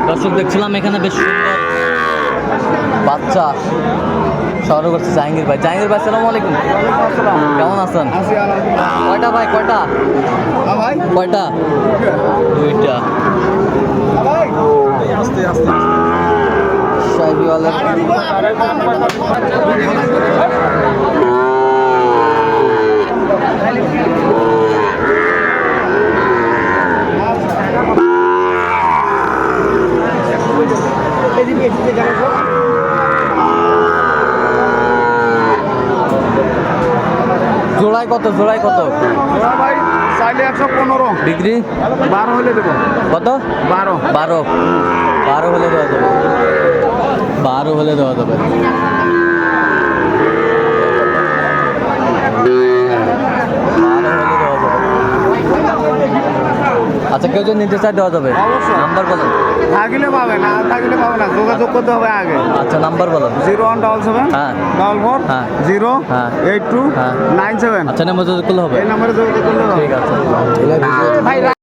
দর্শক দেখছিলাম এখানে বেশ সুন্দর বাচ্চা সরো করছে জাহাঙ্গীর ভাই। জাহাঙ্গীর ভাই আসসালামু আলাইকুম, কেমন আছেন? কয়টা ভাই, কয়টা কয়টা? দুইটা। শাহিওয়ালের জোড়ায় কত? জোড়ায় কত? ভাই চাইলে 115 ডিগ্রি 12 হলে দেবো। কত? 12 12 12 হলে দেওয়া যাবে, 12 হলে দেওয়া যাবে। আচ্ছা, কেউ যদি নিতে চায় দেওয়া যাবে? অবশ্যই। নাম্বার বলেন। থাকলে পাবে না, থাকলে পাবে না, যোগাযোগ করতে হবে আগে। আচ্ছা, নাম্বার বলেন। 0177 হ্যাঁ 44 হ্যাঁ 0 হ্যাঁ 82 হ্যাঁ। 97। আচ্ছা, নাম্বার যোগাযোগ করলে হবে। এই নম্বরে যোগাযোগ করলে হবে। ঠিক আছে।